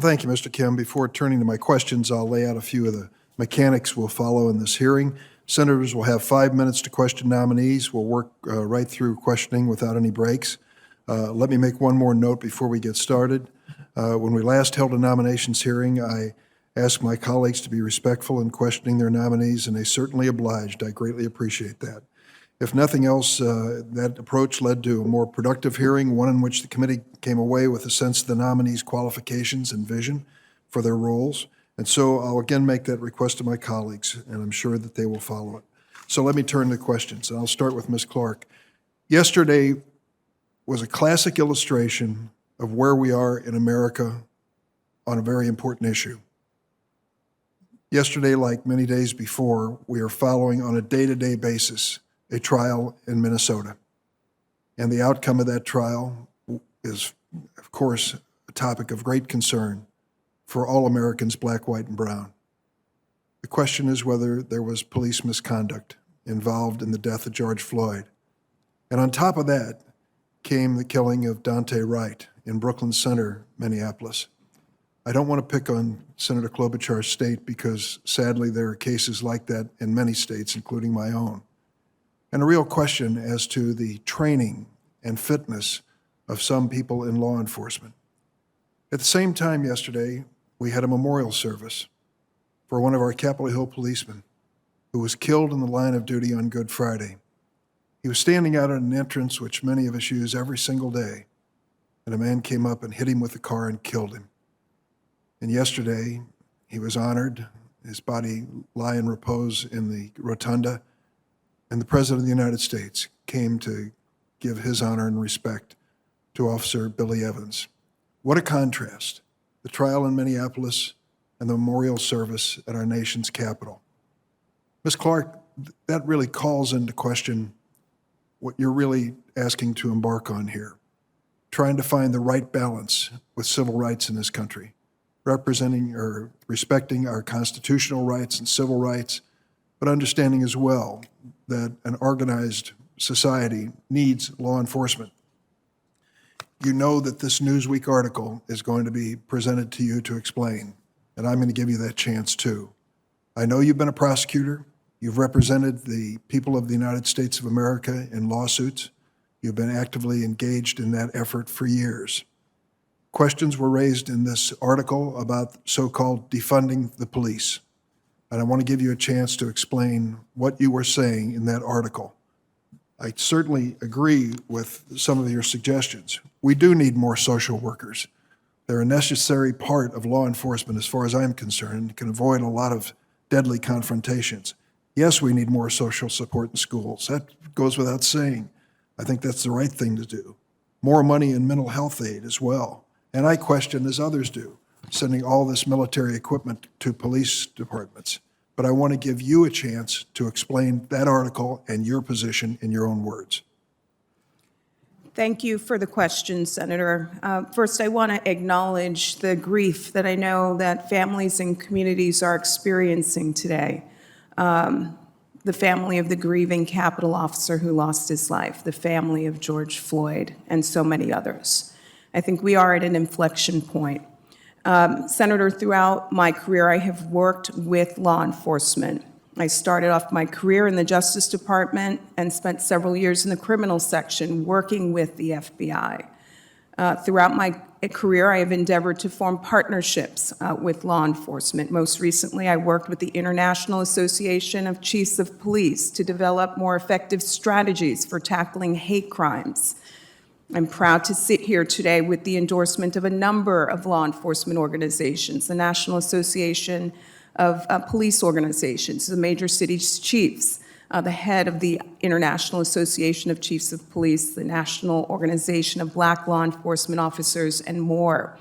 Thank you, Mr. Kim. Before turning to my questions, I'll lay out a few of the mechanics we'll follow in this hearing. Senators will have 5 minutes to question nominees. We'll work right through questioning without any breaks. Let me make one more note before we get started. When we last held a nominations hearing, I asked my colleagues to be respectful in questioning their nominees, and they certainly obliged. I greatly appreciate that. If nothing else, that approach led to a more productive hearing, one in which the committee came away with a sense of the nominees' qualifications and vision for their roles. And so I'll again make that request to my colleagues, and I'm sure that they will follow it. So let me turn to questions, and I'll start with Ms. Clarke. Yesterday was a classic illustration of where we are in America on a very important issue. Yesterday, like many days before, we are following on a day-to-day basis a trial in Minnesota. And the outcome of that trial is, of course, a topic of great concern for all Americans, black, white, and brown. The question is whether there was police misconduct involved in the death of George Floyd. And on top of that came the killing of Daunte Wright in Brooklyn Center, Minneapolis. I don't want to pick on Senator Klobuchar's state because sadly there are cases like that in many states, including my own. And a real question as to the training and fitness of some people in law enforcement. At the same time yesterday, we had a memorial service for one of our Capitol Hill policemen who was killed in the line of duty on Good Friday. He was standing out at an entrance which many of us use every single day, and a man came up and hit him with a car and killed him. And yesterday, he was honored, his body lie in repose in the rotunda, and the President of the United States came to give his honor and respect to Officer Billy Evans. What a contrast, the trial in Minneapolis and the memorial service at our nation's capital. Ms. Clarke, that really calls into question what you're really asking to embark on here, trying to find the right balance with civil rights in this country, representing or respecting our constitutional rights and civil rights, but understanding as well that an organized society needs law enforcement. You know that this Newsweek article is going to be presented to you to explain, and I'm going to give you that chance too. I know you've been a prosecutor. You've represented the people of the United States of America in lawsuits. You've been actively engaged in that effort for years. Questions were raised in this article about so-called defunding the police. And I want to give you a chance to explain what you were saying in that article. I certainly agree with some of your suggestions. We do need more social workers. They're a necessary part of law enforcement as far as I'm concerned, can avoid a lot of deadly confrontations. Yes, we need more social support in schools. That goes without saying. I think that's the right thing to do. More money in mental health aid as well. And I question, as others do, sending all this military equipment to police departments. But I want to give you a chance to explain that article and your position in your own words. Thank you for the question, Senator. First, I want to acknowledge the grief that I know that families and communities are experiencing today. The family of the grieving Capitol officer who lost his life, the family of George Floyd, and so many others. I think we are at an inflection point. Senator, throughout my career, I have worked with law enforcement. I started off my career in the Justice Department and spent several years in the criminal section working with the FBI. Throughout my career, I have endeavored to form partnerships with law enforcement. Most recently, I worked with the International Association of Chiefs of Police to develop more effective strategies for tackling hate crimes. I'm proud to sit here today with the endorsement of a number of law enforcement organizations, the National Association of Police Organizations, the Major Cities Chiefs, the head of the International Association of Chiefs of Police, the National Organization of Black Law Enforcement Officers, and more.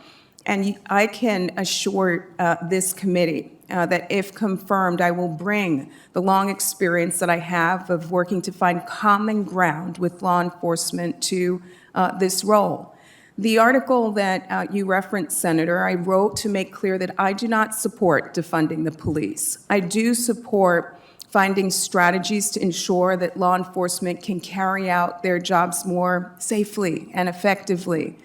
And I can assure this committee that if confirmed, I will bring the long experience that I have of working to find common ground with law enforcement to this role. The article that you referenced, Senator, I wrote to make clear that I do not support defunding the police. I do support finding strategies to ensure that law enforcement can carry out their jobs more safely and effectively,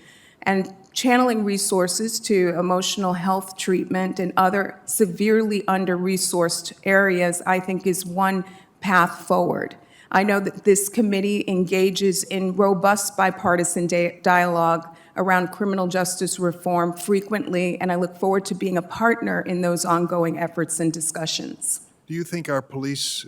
and channeling resources to emotional health treatment and other severely under-resourced areas, I think, is one path forward. I know that this committee engages in robust bipartisan dialogue around criminal justice reform frequently, and I look forward to being a partner in those ongoing efforts and discussions. Do you think our police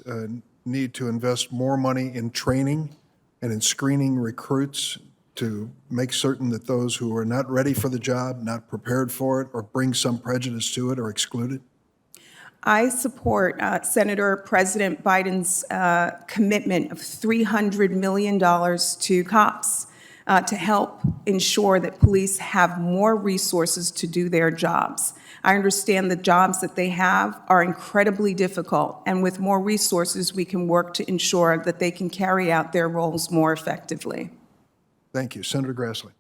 need to invest more money in training and in screening recruits to make certain that those who are not ready for the job, not prepared for it, or bring some prejudice to it are excluded? I support Senator President Biden's commitment of $300 million to cops to help ensure that police have more resources to do their jobs. I understand the jobs that they have are incredibly difficult, and with more resources, we can work to ensure that they can carry out their roles more effectively. Thank you. Senator Grassley.